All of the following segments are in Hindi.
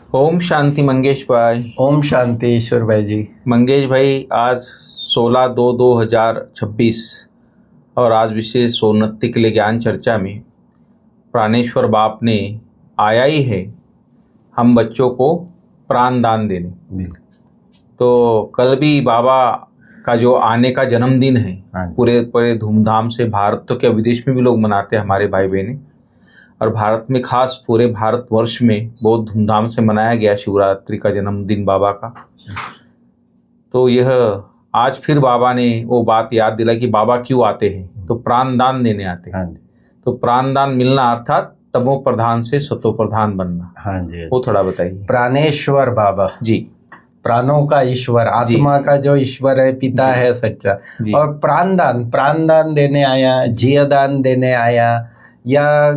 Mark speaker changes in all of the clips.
Speaker 1: ओम शांति मंगेश भाई।
Speaker 2: ओम शांति ईश्वर भाई जी।
Speaker 1: मंगेश भाई, आज 16/2/2026 और आज विशेष सोन्नति के लिए ज्ञान चर्चा में प्राणेश्वर बाप ने आया ही है हम बच्चों को प्राण दान देने। तो कल भी बाबा का जो आने का जन्मदिन है पूरे धूमधाम से, भारत तो क्या विदेश में भी लोग मनाते हैं हमारे भाई बहनें, और भारत में खास पूरे भारतवर्ष में बहुत धूमधाम से मनाया गया शिवरात्रि का जन्मदिन बाबा का। तो यह आज फिर बाबा ने वो बात याद दिलाई कि बाबा क्यों आते हैं, तो प्राण दान देने आते हैं। तो प्राण दान मिलना अर्थात तमो प्रधान से सतो प्रधान बनना।
Speaker 2: हाँ जी,
Speaker 1: वो थोड़ा बताइए।
Speaker 2: प्राणेश्वर बाबा
Speaker 1: जी,
Speaker 2: प्राणों का ईश्वर, आत्मा का जो ईश्वर है, पिता है सच्चा, और प्राण दान देने आया, जिया दान देने आया, या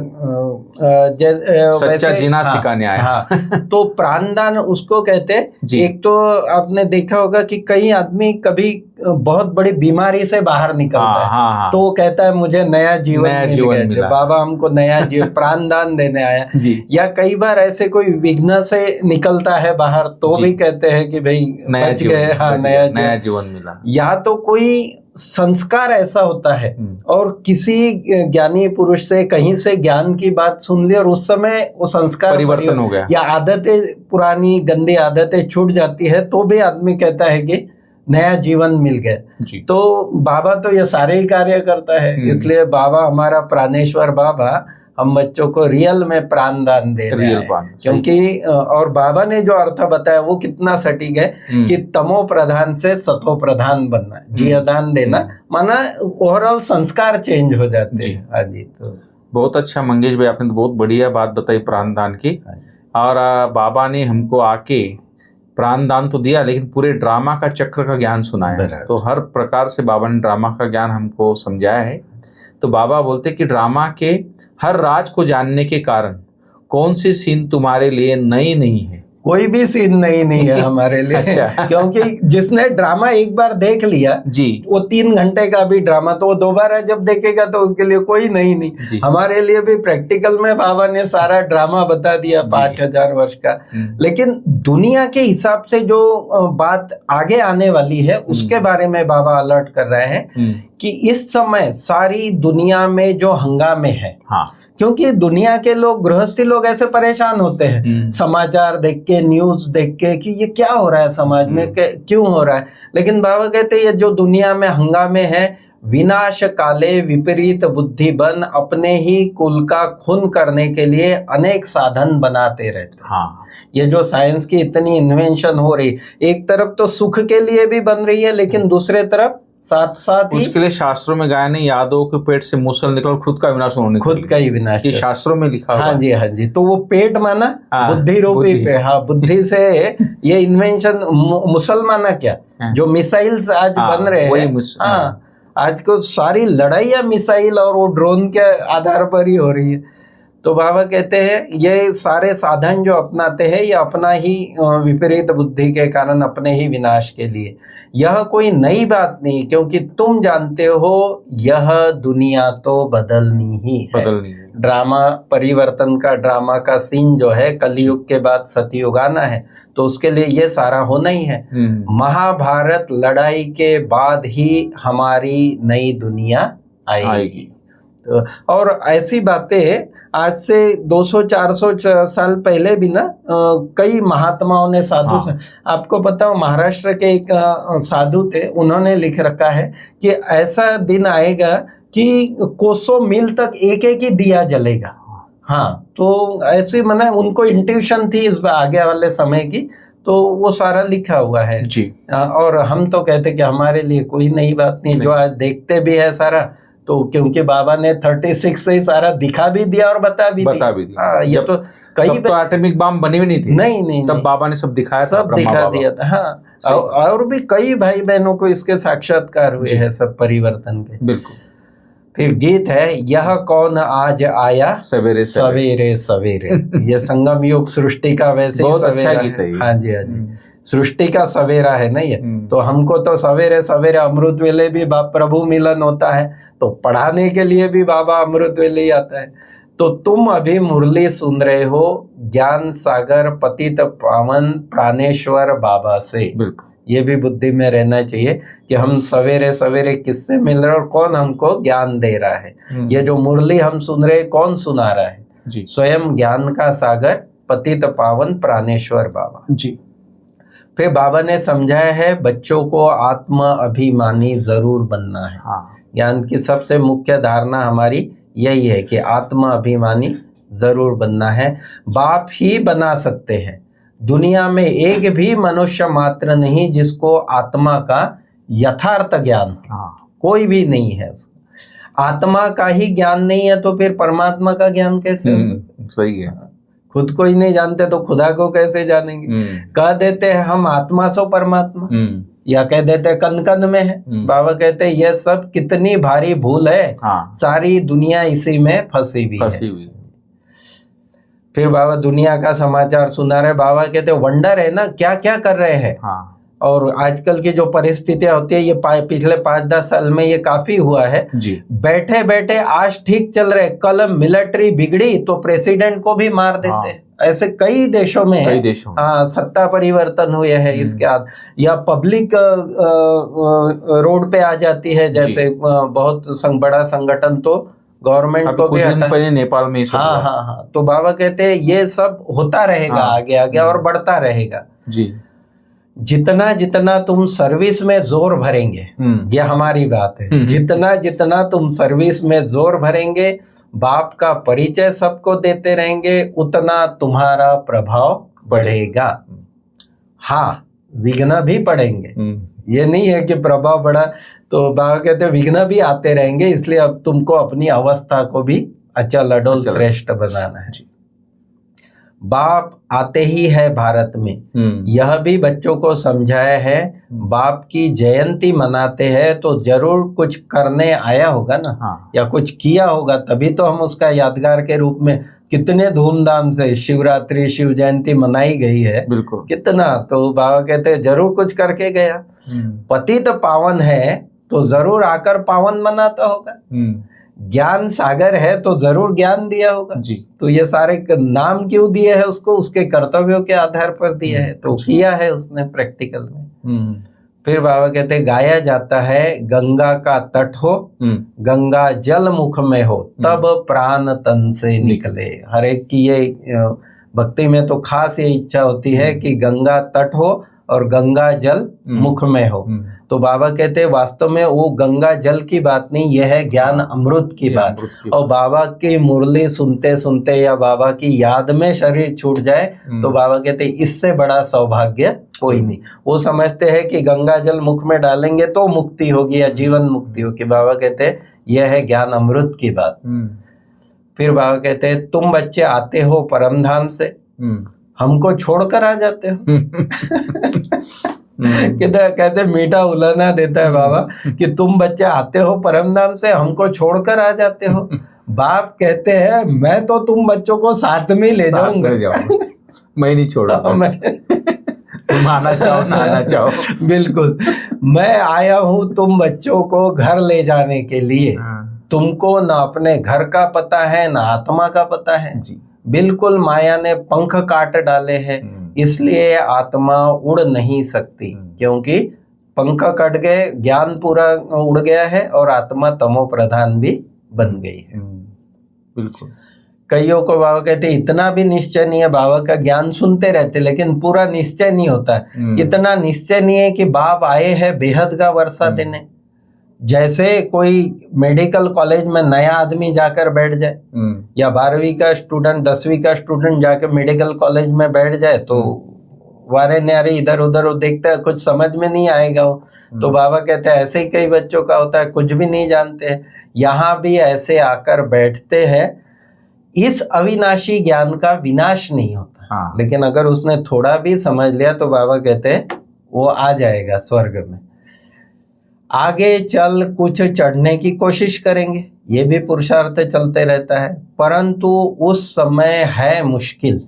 Speaker 1: सच्चा जीना सिखाने आया।
Speaker 2: हाँ, तो प्राणदान उसको कहते हैं। एक तो आपने देखा होगा कि कई आदमी कभी बहुत बड़ी बीमारी से बाहर निकलता है, तो वो कहता है मुझे नया जीवन मिला, बाबा हमको नया जीवन प्राणदान देने आया। या कई बार ऐसे कोई विघ्न से निकलता है बाहर, तो भी कहते हैं कि भाई बच गए, हाँ नया जीवन मिला। या तो कोई संस्कार ऐसा होता है और किसी ज्ञानी पुरुष से कहीं से ज्ञान की बात सुन ली और उस समय वो संस्कार
Speaker 1: परिवर्तन हो गया, या
Speaker 2: आदतें पुरानी गंदी आदतें छूट जाती है, तो भी आदमी कहता है कि नया जीवन मिल गया। तो बाबा तो ये सारे ही कार्य करता है, इसलिए बाबा हमारा प्राणेश्वर बाबा हम बच्चों को रियल में प्राण दान दे रहे हैं। क्योंकि और बाबा ने जो अर्थ बताया वो कितना सटीक है कि तमो प्रधान से सतो प्रधान बनना, जिया दान देना, माना ओवरऑल संस्कार चेंज हो जाते हैं। हाँ जी, तो
Speaker 1: बहुत अच्छा मंगेश भाई, आपने तो बहुत बढ़िया बात बताई प्राण दान की। और बाबा ने हमको आके प्राण दान तो दिया, लेकिन पूरे ड्रामा का चक्र का ज्ञान सुनाया। तो हर प्रकार से बाबा ने ड्रामा का ज्ञान हमको समझाया है। तो बाबा बोलते कि ड्रामा के हर राज को जानने के कारण कौन सी सीन तुम्हारे लिए नई नहीं है।
Speaker 2: कोई भी सीन नहीं है हमारे लिए। अच्छा। क्योंकि जिसने ड्रामा एक बार देख लिया
Speaker 1: जी, वो
Speaker 2: 3 घंटे का भी ड्रामा तो वो दोबारा जब देखेगा तो उसके लिए कोई नहीं। हमारे लिए भी प्रैक्टिकल में बाबा ने सारा ड्रामा बता दिया 5000 वर्ष का। लेकिन दुनिया के हिसाब से जो बात आगे आने वाली है उसके बारे में बाबा अलर्ट कर रहे हैं कि इस समय सारी दुनिया में जो हंगामे है, क्योंकि दुनिया के लोग, गृहस्थी लोग ऐसे परेशान होते हैं समाचार देख के, न्यूज देख के कि ये क्या हो रहा है समाज में, क्यों हो रहा है। लेकिन बाबा कहते हैं ये जो दुनिया में हंगामे है, विनाश काले विपरीत बुद्धि बन अपने ही कुल का खून करने के लिए अनेक साधन बनाते रहते। ये जो साइंस की इतनी इन्वेंशन हो रही, एक तरफ तो सुख के लिए भी बन रही है, लेकिन दूसरे तरफ साथ साथ
Speaker 1: उसके लिए शास्त्रों में गाया नहीं, यादव के पेट से मूसल निकल खुद का विनाश होने,
Speaker 2: खुद का ही विनाश,
Speaker 1: ये शास्त्रों में लिखा हुआ।
Speaker 2: हाँ जी। तो वो पेट माना बुद्धि रूपी पेट। हाँ, बुद्धि से ये इन्वेंशन मुसलमाना क्या, जो मिसाइल्स आज बन रहे हैं, आज को सारी लड़ाइयाँ मिसाइल और वो ड्रोन के आधार पर ही हो रही है। तो बाबा कहते हैं ये सारे साधन जो अपनाते हैं ये अपना ही विपरीत बुद्धि के कारण अपने ही विनाश के लिए। यह कोई नई बात नहीं, क्योंकि तुम जानते हो यह दुनिया तो बदलनी ही है। ड्रामा परिवर्तन का, ड्रामा का सीन जो है कलयुग के बाद सतयुग आना है, तो उसके लिए ये सारा होना ही है। महाभारत लड़ाई के बाद ही हमारी नई दुनिया आएगी। तो और ऐसी बातें आज से 200-400 साल पहले भी ना कई महात्माओं ने, साधु से, आपको पता हो महाराष्ट्र के एक साधु थे, उन्होंने लिख रखा है कि ऐसा दिन आएगा कि कोसों मील तक एक ही दिया जलेगा। हाँ, तो ऐसी मना उनको इंट्यूशन थी इस आगे वाले समय की, तो वो सारा लिखा हुआ है जी। और हम तो कहते कि हमारे लिए कोई नई बात नहीं, जो आज देखते भी है सारा, तो क्योंकि बाबा ने 36 से ही सारा दिखा भी दिया और बता भी दिया। ये तो कई
Speaker 1: तो एटॉमिक बम बनी भी नहीं थी।
Speaker 2: नहीं,
Speaker 1: तब बाबा ने सब दिखाया,
Speaker 2: सब दिखा दिया था। हाँ, और भी कई भाई बहनों को इसके साक्षात्कार हुए हैं सब परिवर्तन के।
Speaker 1: बिल्कुल।
Speaker 2: फिर गीत है, यह कौन आज आया सवेरे सवेरे। ये संगम युग सृष्टि का वैसे
Speaker 1: बहुत अच्छा गीत है।
Speaker 2: हाँ जी। सृष्टि का सवेरा है ना ये। तो हमको तो सवेरे सवेरे अमृत वेले भी प्रभु मिलन होता है, तो पढ़ाने के लिए भी बाबा अमृत वेले ही आता है। तो तुम अभी मुरली सुन रहे हो ज्ञान सागर पतित पावन प्राणेश्वर बाबा से।
Speaker 1: बिल्कुल,
Speaker 2: ये भी बुद्धि में रहना चाहिए कि हम सवेरे सवेरे किससे मिल रहे हैं और कौन हमको ज्ञान दे रहा है। ये जो मुरली हम सुन रहे हैं कौन सुना रहा है?
Speaker 1: जी,
Speaker 2: स्वयं ज्ञान का सागर पतित पावन प्राणेश्वर बाबा
Speaker 1: जी।
Speaker 2: फिर बाबा ने समझाया है बच्चों को आत्म अभिमानी जरूर बनना है।
Speaker 1: हाँ,
Speaker 2: ज्ञान की सबसे मुख्य धारणा हमारी यही है कि आत्म अभिमानी जरूर बनना है। बाप ही बना सकते हैं। दुनिया में एक भी मनुष्य मात्र नहीं जिसको आत्मा का यथार्थ ज्ञान,
Speaker 1: हाँ,
Speaker 2: कोई भी नहीं है उसको। आत्मा का ही ज्ञान नहीं है तो फिर परमात्मा का ज्ञान कैसे हो सकता?
Speaker 1: सही है।
Speaker 2: खुद को ही नहीं जानते तो खुदा को कैसे जानेंगे? कह देते हैं हम आत्मा सो परमात्मा, या कह देते हैं कन कन में है। बाबा कहते हैं ये सब कितनी भारी भूल है।
Speaker 1: हाँ,
Speaker 2: सारी दुनिया इसी में फंसी हुई है। फिर बाबा दुनिया का समाचार सुना रहे। बाबा कहते वंडर है ना, क्या क्या कर रहे हैं।
Speaker 1: हाँ,
Speaker 2: और आजकल की जो परिस्थितियां होती है ये पिछले 5-10 साल में ये काफी हुआ है
Speaker 1: जी।
Speaker 2: बैठे बैठे आज ठीक चल रहे, कल मिलिट्री बिगड़ी तो प्रेसिडेंट को भी मार देते हैं। ऐसे कई देशों में सत्ता परिवर्तन हुए हैं इसके बाद, या पब्लिक रोड पे आ जाती है। जैसे बहुत बड़ा संगठन तो गवर्नमेंट को भी
Speaker 1: पहले नेपाल में
Speaker 2: हाँ। तो बाबा कहते हैं ये सब होता रहेगा, आगे आगे और बढ़ता रहेगा जी। जितना जितना तुम सर्विस में जोर भरेंगे, ये हमारी बात है, जितना जितना तुम सर्विस में जोर भरेंगे, बाप का परिचय सबको देते रहेंगे, उतना तुम्हारा प्रभाव बढ़ेगा। हाँ, विघ्न भी पड़ेंगे, ये नहीं है कि प्रभाव बढ़ा तो बाबा कहते हैं विघ्न भी आते रहेंगे। इसलिए अब तुमको अपनी अवस्था को भी अचल अडोल श्रेष्ठ बनाना है। बाप आते ही है भारत में, यह भी बच्चों को समझाया है। बाप की जयंती मनाते हैं तो जरूर कुछ करने आया होगा ना, या कुछ किया होगा, तभी तो हम उसका यादगार के रूप में कितने धूमधाम से शिवरात्रि शिव जयंती मनाई गई है। बिल्कुल, कितना। तो बाबा कहते हैं जरूर कुछ करके गया। पतित पावन है तो जरूर आकर पावन मनाता होगा। ज्ञान सागर है तो जरूर ज्ञान दिया होगा जी। तो ये सारे नाम क्यों दिए हैं उसको? उसके कर्तव्यों के आधार पर दिए है, तो किया है उसने प्रैक्टिकल में। फिर बाबा कहते हैं गाया जाता है गंगा का तट हो, गंगा जल मुख में हो, तब प्राण तन से निकले। हर एक की ये भक्ति में तो खास ये इच्छा होती है कि गंगा तट हो और गंगा जल मुख में हो। तो बाबा कहते हैं वास्तव में वो गंगा जल की बात नहीं, यह है ज्ञान अमृत की बात। और बाबा की मुरली सुनते सुनते या बाबा की याद में शरीर छूट जाए तो बाबा कहते हैं इससे बड़ा सौभाग्य कोई नहीं। वो समझते हैं कि गंगा जल मुख में डालेंगे तो मुक्ति होगी या जीवन मुक्ति होगी। बाबा कहते हैं यह है ज्ञान अमृत की बात। फिर बाबा कहते हैं तुम बच्चे आते हो परम धाम से, हमको छोड़कर आ जाते हो। कहते मीठा उलाना देता है बाबा कि तुम बच्चे आते हो परम धाम से, हमको छोड़कर आ जाते हो। बाप कहते हैं मैं तो तुम बच्चों को साथ में ले जाऊंगा,
Speaker 1: मैं नहीं छोड़ा। तुम आना चाहो ना आना चाहो।
Speaker 2: बिल्कुल, मैं आया हूँ तुम बच्चों को घर ले जाने के लिए। तुमको ना अपने घर का पता है ना आत्मा का पता है जी। बिल्कुल माया ने पंख काट डाले हैं, इसलिए आत्मा उड़ नहीं सकती, क्योंकि पंख कट गए, ज्ञान पूरा उड़ गया है और आत्मा तमो प्रधान भी बन गई है।
Speaker 1: बिल्कुल।
Speaker 2: कईयों को बाबा कहते इतना भी निश्चय नहीं है, बाबा का ज्ञान सुनते रहते लेकिन पूरा निश्चय नहीं होता है। इतना निश्चय नहीं है कि बाप आए हैं बेहद का वर्षा देने। जैसे कोई मेडिकल कॉलेज में नया आदमी जाकर बैठ जाए, या 12वीं का स्टूडेंट 10वीं का स्टूडेंट जाकर मेडिकल कॉलेज में बैठ जाए तो वारे न्यारे इधर उधर देखता है, कुछ समझ में नहीं आएगा वो। तो बाबा कहते हैं ऐसे ही कई बच्चों का होता है, कुछ भी नहीं जानते हैं। यहाँ भी ऐसे आकर बैठते हैं। इस अविनाशी ज्ञान का विनाश नहीं होता, लेकिन अगर उसने थोड़ा भी समझ लिया तो बाबा कहते हैं वो आ जाएगा स्वर्ग में। आगे चल कुछ चढ़ने की कोशिश करेंगे, ये भी पुरुषार्थ चलते रहता है, परंतु उस समय है मुश्किल।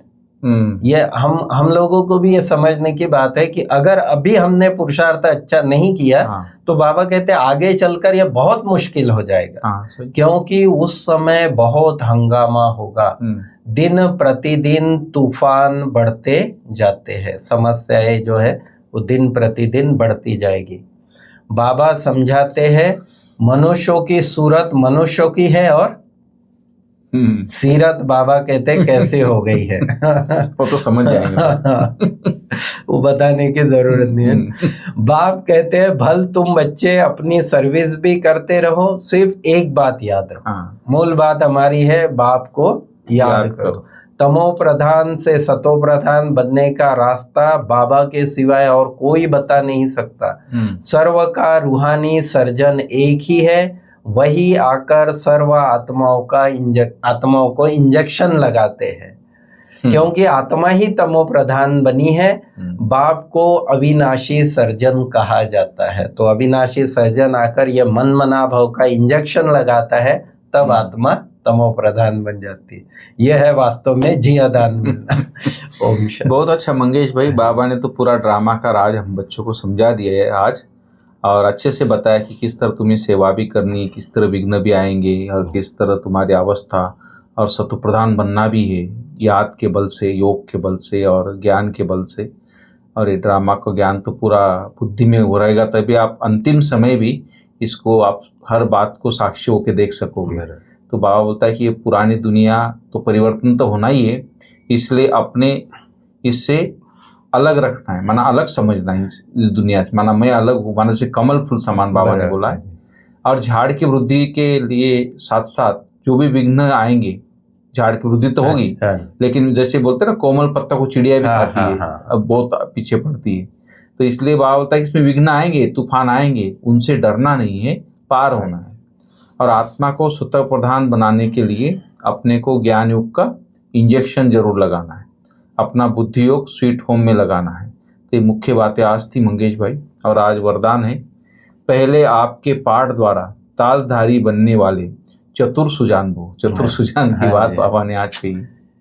Speaker 2: ये हम लोगों को भी ये समझने की बात है कि अगर अभी हमने पुरुषार्थ अच्छा नहीं किया तो बाबा कहते हैं आगे चलकर ये बहुत मुश्किल हो जाएगा, क्योंकि उस समय बहुत हंगामा होगा। दिन प्रतिदिन तूफान बढ़ते जाते हैं, समस्याएं जो है वो दिन प्रतिदिन बढ़ती जाएगी। बाबा समझाते हैं मनुष्यों की सूरत मनुष्यों की है और सीरत बाबा कहते कैसे हो गई है
Speaker 1: वो तो समझ जाएंगे
Speaker 2: वो बताने की जरूरत नहीं है। बाप कहते हैं भल तुम बच्चे अपनी सर्विस भी करते रहो, सिर्फ एक बात याद रखो। मूल बात हमारी है बाप को याद करो। तमो प्रधान से सतो प्रधान बनने का रास्ता बाबा के सिवाय और कोई बता नहीं सकता। सर्व का रूहानी सर्जन एक ही है, वही आकर सर्व आत्माओं को इंजेक्शन लगाते हैं, क्योंकि आत्मा ही तमो प्रधान बनी है। बाप को अविनाशी सर्जन कहा जाता है, तो अविनाशी सर्जन आकर ये मन मना भाव का इंजेक्शन लगाता है, तब आत्मा तमो प्रधान बन जाती है। यह है वास्तव में जियादान मिलना। ओम शांति।
Speaker 1: बहुत अच्छा मंगेश भाई, बाबा ने तो पूरा ड्रामा का राज हम बच्चों को समझा दिया है आज, और अच्छे से बताया कि किस तरह तुम्हें सेवा भी करनी है, किस तरह विघ्न भी आएंगे, और किस तरह तुम्हारी अवस्था और सतो प्रधान बनना भी है, याद के बल से, योग के बल से और ज्ञान के बल से। और ये ड्रामा का ज्ञान तो पूरा बुद्धि में हो रहेगा, तभी आप अंतिम समय भी इसको आप हर बात को साक्षी होकर देख सकोगे। तो बाबा बोलता है कि ये पुरानी दुनिया तो परिवर्तन तो होना ही है, इसलिए अपने इससे अलग रखना है, माना अलग समझना है इस दुनिया से, माना मैं अलग हूँ, माना जैसे कमल फूल समान बाबा ने बोला है। और झाड़ की वृद्धि के लिए साथ साथ जो भी विघ्न आएंगे, झाड़ की वृद्धि तो होगी, लेकिन जैसे बोलते हैं ना कोमल पत्ता को चिड़िया भी खाती है, अब बहुत पीछे पड़ती है। तो इसलिए बाबा बोलता है कि इसमें विघ्न आएंगे, तूफान आएंगे, उनसे डरना नहीं है, पार होना है। और आत्मा को स्वतः प्रधान बनाने के लिए अपने को ज्ञान योग का इंजेक्शन जरूर लगाना है, अपना बुद्धि योग स्वीट होम में लगाना है। तो ये मुख्य बातें आज थी मंगेश भाई, और आज वरदान है, पहले आपके पाठ द्वारा ताजधारी बनने वाले चतुर सुजान भो। चतुर सुजान की बात बाबा ने आज कही।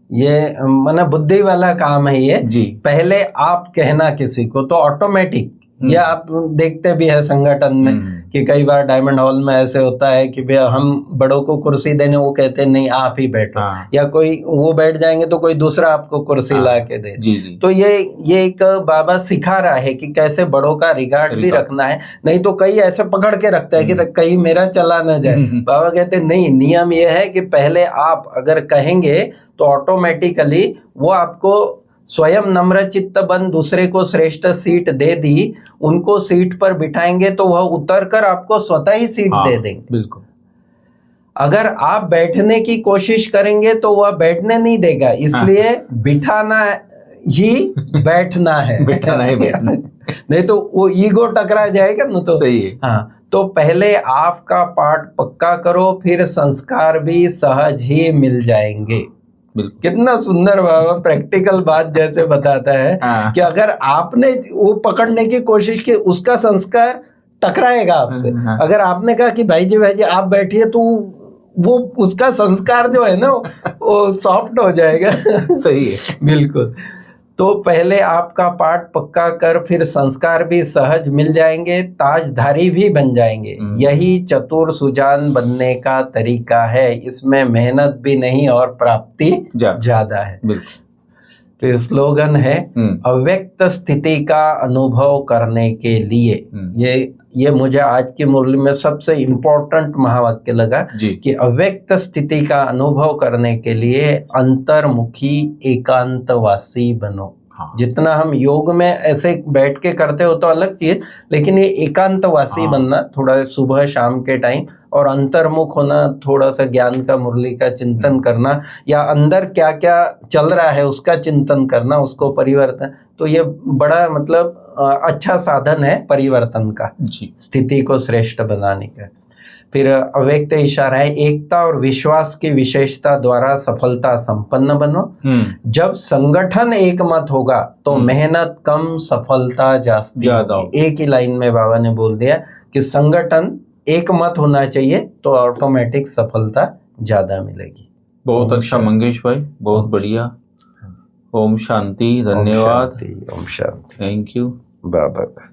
Speaker 2: ये माना बुद्धि वाला काम है ये
Speaker 1: जी।
Speaker 2: पहले आप कहना किसी को तो ऑटोमेटिक, या आप देखते भी है संगठन में कि कई बार डायमंड हॉल में ऐसे होता है कि भैया हम बड़ों को कुर्सी देने, वो कहते हैं नहीं आप ही बैठो, या कोई वो बैठ जाएंगे तो कोई दूसरा आपको कुर्सी ला के दे।
Speaker 1: जी।
Speaker 2: तो ये एक बाबा सिखा रहा है कि कैसे बड़ों का रिगार्ड भी रखना है। नहीं तो कई ऐसे पकड़ के रखता है कि कहीं मेरा चला ना जाए। बाबा कहते हैं नहीं, नियम ये है कि पहले आप अगर कहेंगे तो ऑटोमेटिकली वो आपको स्वयं नम्र चित्त बन दूसरे को श्रेष्ठ सीट दे दी, उनको सीट पर बिठाएंगे तो वह उतर कर आपको स्वतः ही सीट दे देंगे।
Speaker 1: बिल्कुल।
Speaker 2: अगर आप बैठने की कोशिश करेंगे तो वह बैठने नहीं देगा, इसलिए बिठाना ही बैठना है।
Speaker 1: बैठना ही बैठना।
Speaker 2: नहीं तो वो ईगो टकरा जाएगा ना। तो
Speaker 1: सही है।
Speaker 2: हाँ, तो पहले आपका पाठ पक्का करो, फिर संस्कार भी सहज ही मिल जाएंगे। कितना सुंदर बाबा प्रैक्टिकल बात जैसे बताता है कि अगर आपने वो पकड़ने की कोशिश की, उसका संस्कार टकराएगा आपसे। अगर आपने कहा कि भाई जी आप बैठिए, तो वो उसका संस्कार जो है ना वो सॉफ्ट हो जाएगा।
Speaker 1: सही है,
Speaker 2: बिल्कुल। तो पहले आपका पाठ पक्का कर, फिर संस्कार भी सहज मिल जाएंगे, ताजधारी भी बन जाएंगे। यही चतुर सुजान बनने का तरीका है, इसमें मेहनत भी नहीं और प्राप्ति ज्यादा है। फिर स्लोगन है अव्यक्त स्थिति का अनुभव करने के लिए। ये मुझे आज के मूल्य में सबसे इम्पोर्टेंट महावाक्य लगा कि अव्यक्त स्थिति का अनुभव करने के लिए अंतर्मुखी एकांतवासी बनो। जितना हम योग में ऐसे बैठ के करते हो तो अलग चीज, लेकिन ये एकांतवासी बनना, थोड़ा सुबह शाम के टाइम, और अंतर्मुख होना, थोड़ा सा ज्ञान का मुरली का चिंतन करना, या अंदर क्या क्या चल रहा है उसका चिंतन करना, उसको परिवर्तन। तो ये बड़ा मतलब अच्छा साधन है परिवर्तन का, स्थिति को श्रेष्ठ बनाने का। फिर अव्यक्त इशारा है, एकता और विश्वास की विशेषता द्वारा सफलता संपन्न बनो। जब संगठन एक मत होगा तो मेहनत कम, सफलता ज्यादा। एक ही लाइन में बाबा ने बोल दिया कि संगठन एक मत होना चाहिए तो ऑटोमेटिक सफलता ज्यादा मिलेगी।
Speaker 1: बहुत अच्छा मंगेश भाई, बहुत बढ़िया। ओम शांति, धन्यवाद,
Speaker 2: ओम शांति।
Speaker 1: Thank you.
Speaker 2: बाबा का